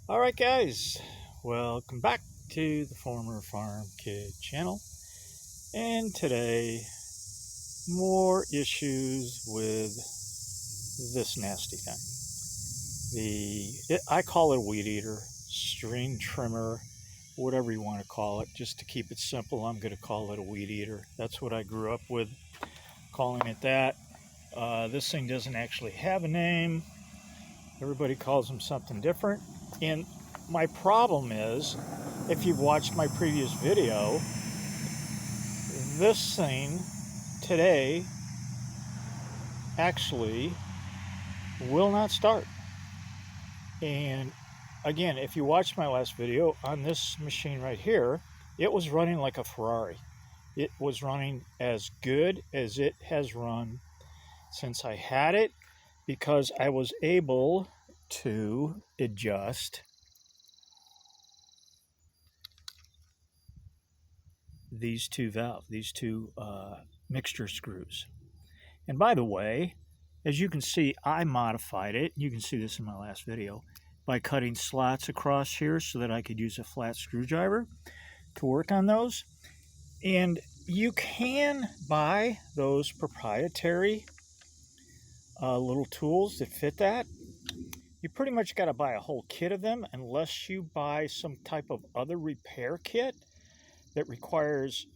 Alright guys, welcome back to the Former Farm Kid channel, and today more issues with this nasty thing. I call it a weed eater, string trimmer, whatever you want to call it. Just to keep it simple, I'm going to call it a weed eater. That's what I grew up with, calling it that. This thing doesn't actually have a name. Everybody calls them something different. And my problem is, if you've watched my previous video, this thing today actually will not start. And again, if you watched my last video on this machine right here, it was running like a Ferrari. It was running as good as it has run since I had it, because I was able to adjust these two valves, these two mixture screws. And by the way, as you can see, I modified it. You can see this in my last video by cutting slots across here so that I could use a flat screwdriver to work on those. And you can buy those proprietary little tools that fit that. You pretty much got to buy a whole kit of them, unless you buy some type of other repair kit that requires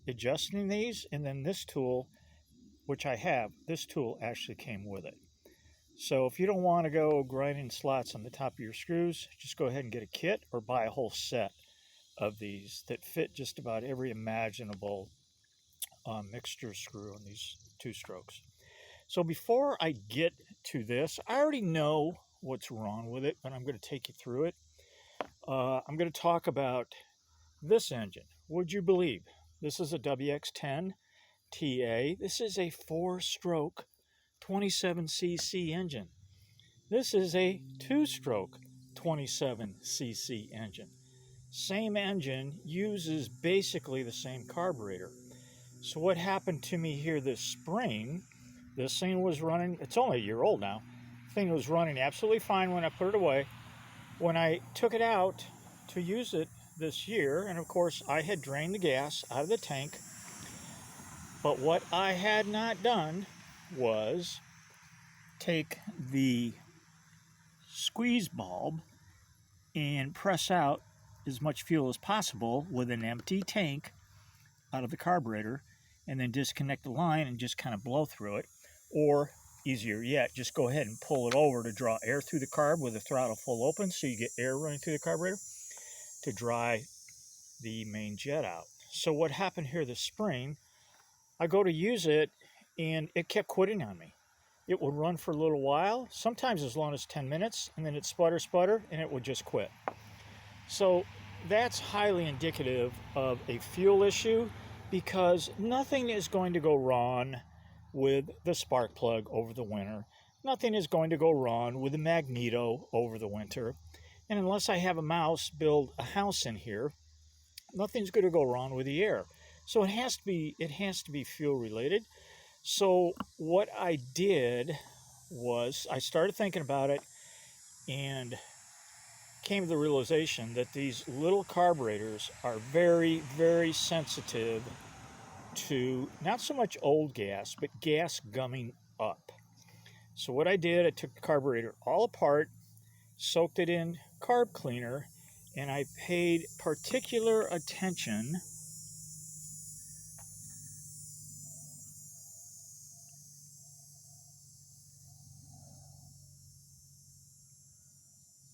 adjusting these. And then this tool, which I have, this tool actually came with it. So if you don't want to go grinding slots on the top of your screws, just go ahead and get a kit or buy a whole set of these that fit just about every imaginable mixture screw on these two strokes. So before I get to this, I already know what's wrong with it, but I'm going to take you through it. I'm going to talk about this engine. Would you believe this is a WX10 TA? This is a 4-stroke 27cc engine. This is a 2-stroke 27cc engine. Same engine, uses basically the same carburetor. So what happened to me here this spring, this thing was running, it's only a year old now, the thing was running absolutely fine when I put it away. When I took it out to use it this year, and of course I had drained the gas out of the tank, but what I had not done was take the squeeze bulb and press out as much fuel as possible with an empty tank out of the carburetor, and then disconnect the line and just kind of blow through it. Or easier yet, just go ahead and pull it over to draw air through the carb with the throttle full open, so you get air running through the carburetor to dry the main jet out. So what happened here this spring, I go to use it and it kept quitting on me. It would run for a little while, sometimes as long as 10 minutes, and then it'd sputter, and it would just quit. So that's highly indicative of a fuel issue, because nothing is going to go wrong with the spark plug over the winter. Nothing is going to go wrong with the magneto over the winter. And unless I have a mouse build a house in here, nothing's going to go wrong with the air. So it has to be fuel related. So what I did was I started thinking about it and came to the realization that these little carburetors are very, very sensitive to not so much old gas, but gas gumming up. So what I did, I took the carburetor all apart, soaked it in carb cleaner, and I paid particular attention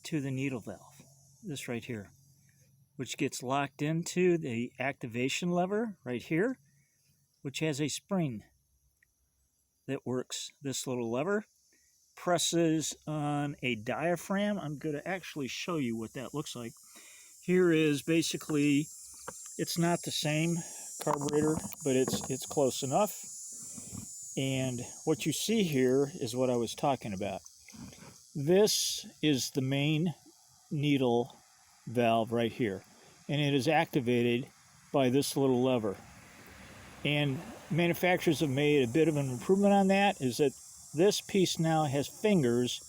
to the needle valve, this right here, which gets locked into the activation lever right here, which has a spring that works. This little lever presses on a diaphragm. I'm going to actually show you what that looks like. Here is basically, it's not the same carburetor, but it's close enough. And what you see here is what I was talking about. This is the main needle valve right here, and it is activated by this little lever. And manufacturers have made a bit of an improvement on that, is that this piece now has fingers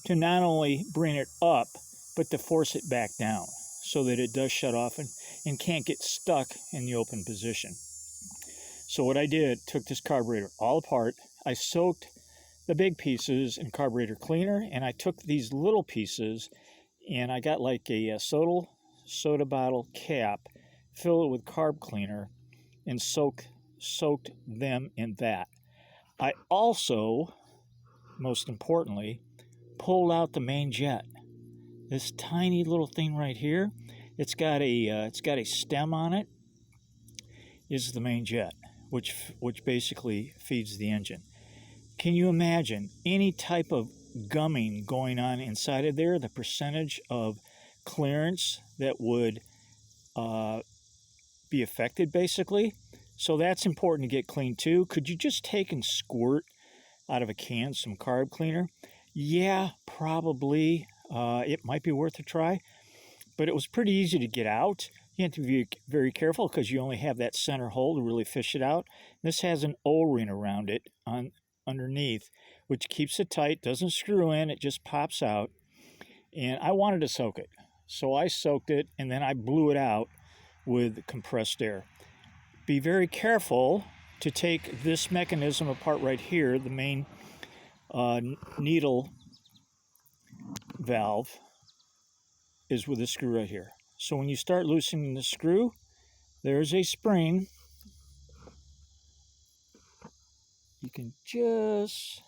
to not only bring it up, but to force it back down so that it does shut off and can't get stuck in the open position. So what I did, took this carburetor all apart. I soaked the big pieces in carburetor cleaner, and I took these little pieces and I got like a soda bottle cap, filled it with carb cleaner, and soaked them in that. I also, most importantly, pulled out the main jet. This tiny little thing right here, it's got a stem on it, is the main jet, which basically feeds the engine. Can you imagine any type of gumming going on inside of there? The percentage of clearance that would be affected, basically. So that's important to get clean too. Could you just take and squirt out of a can some carb cleaner? Yeah, probably. It might be worth a try, but it was pretty easy to get out. You have to be very careful because you only have that center hole to really fish it out. This has an O-ring around it underneath, which keeps it tight, doesn't screw in, it just pops out. And I wanted to soak it, so I soaked it and then I blew it out with compressed air. Be very careful to take this mechanism apart right here, the main needle valve is with this screw right here. So when you start loosening the screw, there's a spring. You can just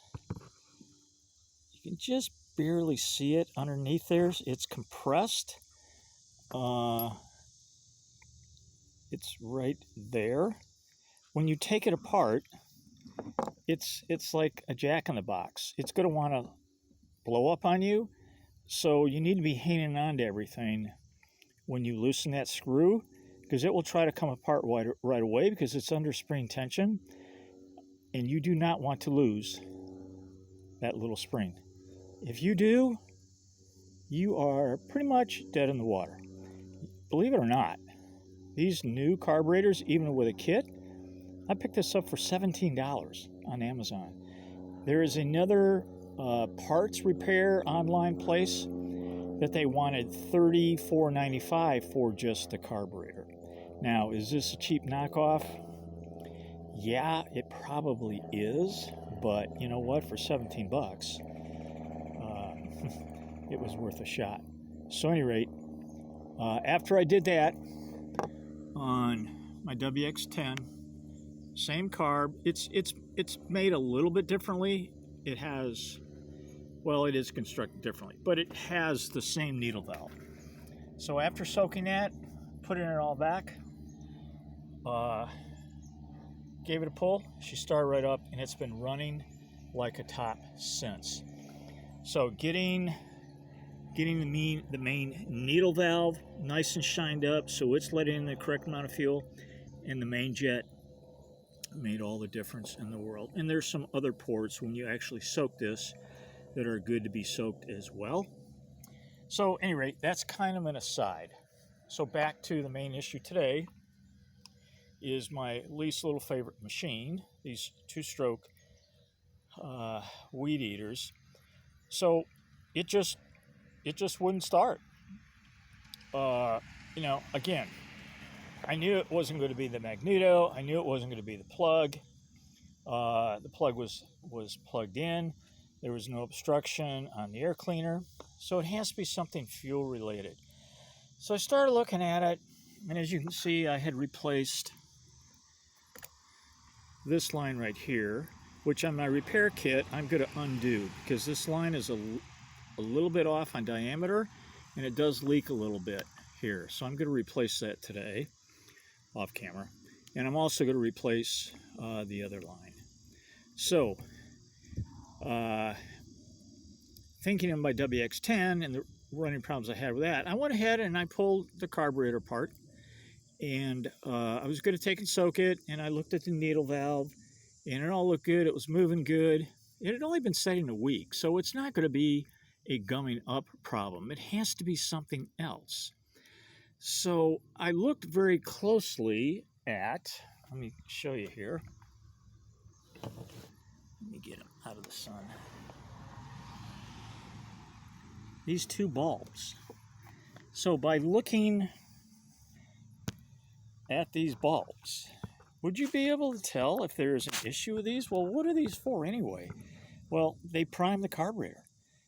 barely see it underneath there. It's compressed. It's right there. When you take it apart, it's like a jack-in-the-box. It's going to want to blow up on you. So you need to be hanging on to everything when you loosen that screw, because it will try to come apart right away because it's under spring tension, and you do not want to lose that little spring. If you do, you are pretty much dead in the water. Believe it or not, these new carburetors, even with a kit, I picked this up for $17 on Amazon. There is another parts repair online place that they wanted $34.95 for just the carburetor. Now, is this a cheap knockoff? Yeah, it probably is, but you know what? For 17 bucks, it was worth a shot. So, at any rate, after I did that on my WX10, same carb. It's made a little bit differently. It has, well, it is constructed differently, but it has the same needle valve. So after soaking that, putting it all back, gave it a pull. She started right up, and it's been running like a top since. So getting the main needle valve nice and shined up, so it's letting in the correct amount of fuel, and the main jet made all the difference in the world. And there's some other ports when you actually soak this that are good to be soaked as well. So at any rate, that's kind of an aside. So back to the main issue today is my least little favorite machine, these two-stroke weed eaters. So it just wouldn't start. Again, I knew it wasn't going to be the magneto. I knew it wasn't going to be the plug. The plug was plugged in. There was no obstruction on the air cleaner. So it has to be something fuel related. So I started looking at it, and as you can see, I had replaced this line right here, which on my repair kit I'm going to undo because this line is a little bit off on diameter, and it does leak a little bit here. So I'm going to replace that today off camera, and I'm also going to replace the other line. So thinking of my WX10 and the running problems I had with that, I went ahead and I pulled the carburetor apart, and I was going to take and soak it, and I looked at the needle valve, and it all looked good. It was moving good. It had only been setting a week, so it's not going to be a gumming up problem. It has to be something else. So I looked very closely at, let me show you here. Let me get them out of the sun. These two bulbs. So by looking at these bulbs, would you be able to tell if there is an issue with these? Well, what are these for anyway? Well, they prime the carburetor.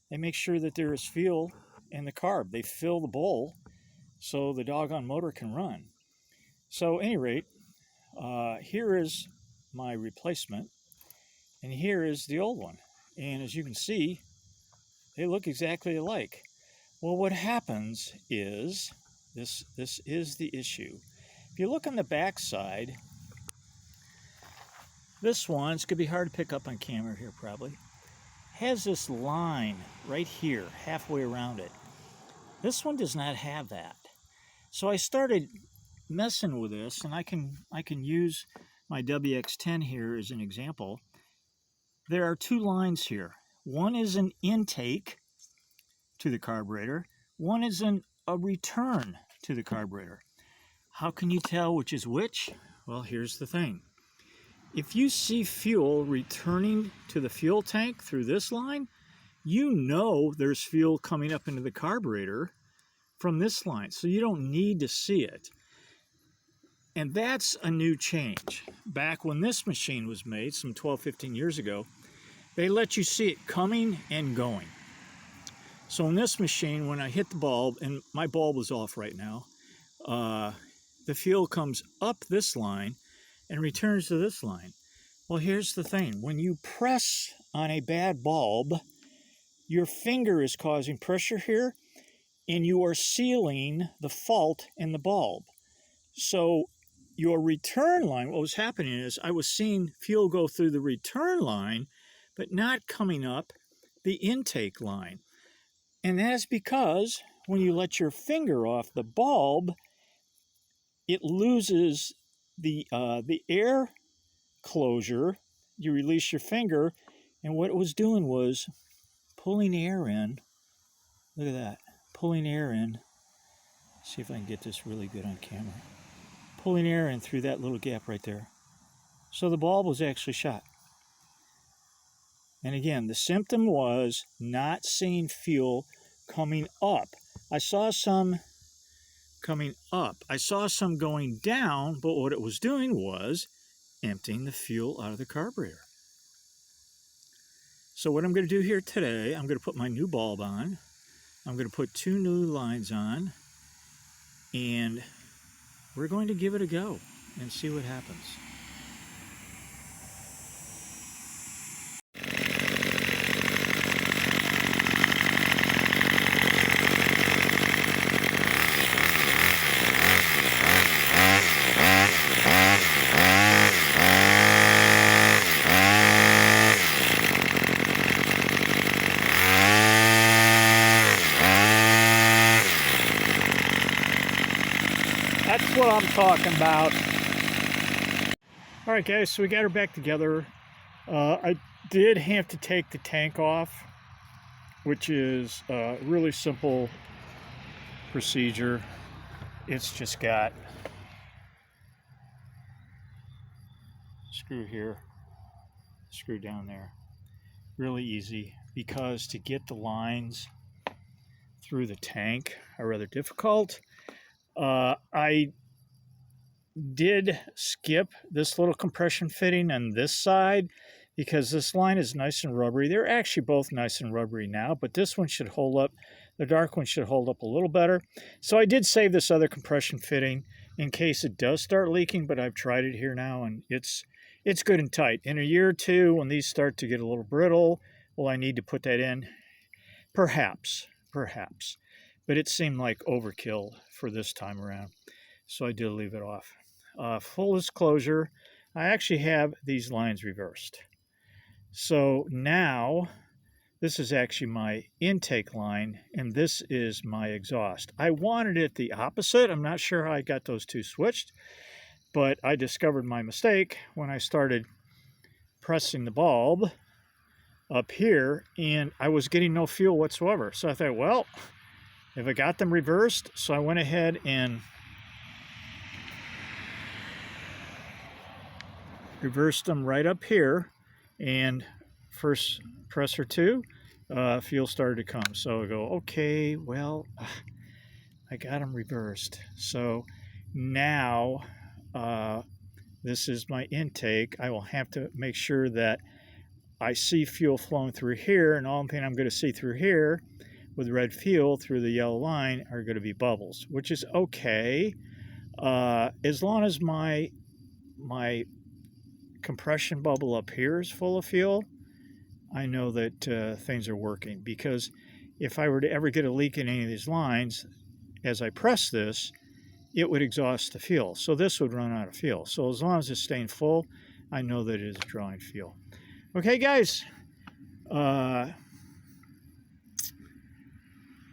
They make sure that there is fuel in the carb. They fill the bowl so the doggone motor can run. So at any rate, here is my replacement, and here is the old one. And as you can see, they look exactly alike. Well, what happens is, this is the issue. If you look on the back side, this one, it's going to be hard to pick up on camera here probably, has this line right here, halfway around it. This one does not have that. So I started messing with this, and I can use my WX10 here as an example. There are two lines here. One is an intake to the carburetor. One is a return to the carburetor. How can you tell which is which? Well, here's the thing. If you see fuel returning to the fuel tank through this line, you know there's fuel coming up into the carburetor from this line, so you don't need to see it. And that's a new change. Back when this machine was made, some 12, 15 years ago, they let you see it coming and going. So in this machine, when I hit the bulb, and my bulb is off right now, the fuel comes up this line and returns to this line. Well, here's the thing. When you press on a bad bulb, your finger is causing pressure here, and you are sealing the fault in the bulb. So your return line, what was happening is I was seeing fuel go through the return line, but not coming up the intake line. And that is because when you let your finger off the bulb, it loses the air closure. You release your finger, and what it was doing was pulling air in. Look at that, pulling air in. Let's see if I can get this really good on camera. Pulling air in through that little gap right there. So the bulb was actually shot. And again, the symptom was not seeing fuel coming up. I saw some coming up. I saw some going down, but what it was doing was emptying the fuel out of the carburetor. So what I'm going to do here today, I'm going to put my new bulb on. I'm going to put two new lines on, and we're going to give it a go and see what happens. That's what I'm talking about. All right, guys, so we got her back together. I did have to take the tank off, which is a really simple procedure. It's just got screw here, screw down there. Really easy, because to get the lines through the tank are rather difficult. I did skip this little compression fitting on this side because this line is nice and rubbery. They're actually both nice and rubbery now, but this one should hold up. The dark one should hold up a little better. So I did save this other compression fitting in case it does start leaking, but I've tried it here now, and it's good and tight. In a year or two, when these start to get a little brittle, will I need to put that in? Perhaps. But it seemed like overkill for this time around, so I did leave it off. Full disclosure, I actually have these lines reversed. So now, this is actually my intake line, and this is my exhaust. I wanted it the opposite. I'm not sure how I got those two switched, but I discovered my mistake when I started pressing the bulb up here, and I was getting no fuel whatsoever. So I thought, well, if I got them reversed, so I went ahead and reversed them right up here, and first press or two, fuel started to come. So I go, okay, well, I got them reversed. So now this is my intake. I will have to make sure that I see fuel flowing through here, and all thing I'm going to see through here with red fuel through the yellow line are going to be bubbles, which is okay. As long as my compression bubble up here is full of fuel, I know that things are working, because if I were to ever get a leak in any of these lines, as I press this, it would exhaust the fuel. So this would run out of fuel. So as long as it's staying full, I know that it is drawing fuel. Okay, guys,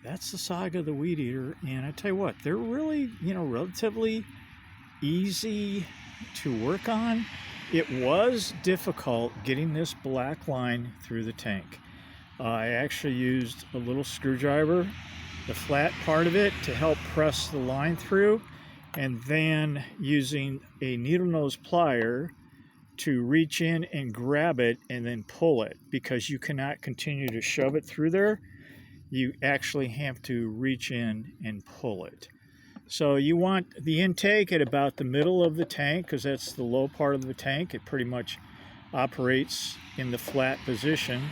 that's the saga of the Weed Eater, and I tell you what, they're really, relatively easy to work on. It was difficult getting this black line through the tank. I actually used a little screwdriver, the flat part of it, to help press the line through, and then using a needle nose plier to reach in and grab it and then pull it, because you cannot continue to shove it through there. You actually have to reach in and pull it. So you want the intake at about the middle of the tank, because that's the low part of the tank. It pretty much operates in the flat position.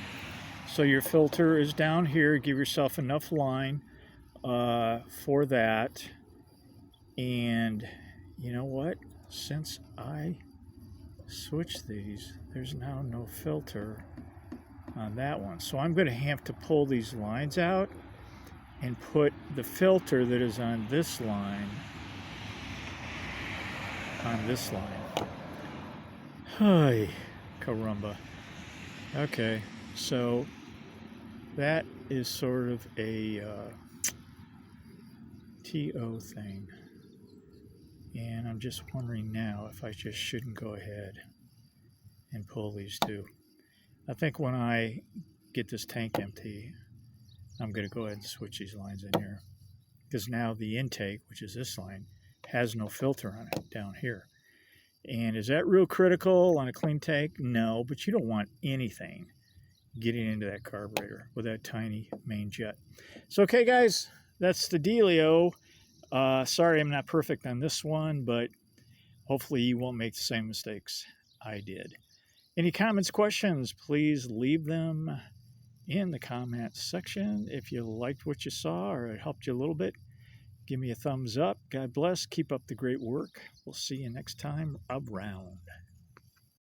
So your filter is down here. Give yourself enough line for that. And you know what? Since I switch these, there's now no filter on that one, so I'm going to have to pull these lines out and put the filter that is on this line on this line. Hi, caramba. Okay, so that is sort of a TO thing. And I'm just wondering now if I just shouldn't go ahead and pull these two. I think when I get this tank empty, I'm going to go ahead and switch these lines in here. Because now the intake, which is this line, has no filter on it down here. And is that real critical on a clean tank? No, but you don't want anything getting into that carburetor with that tiny main jet. So, okay, guys, that's the dealio. Sorry I'm not perfect on this one, but hopefully you won't make the same mistakes I did. Any comments, questions, please leave them in the comments section. If you liked what you saw or it helped you a little bit, give me a thumbs up. God bless. Keep up the great work. We'll see you next time around.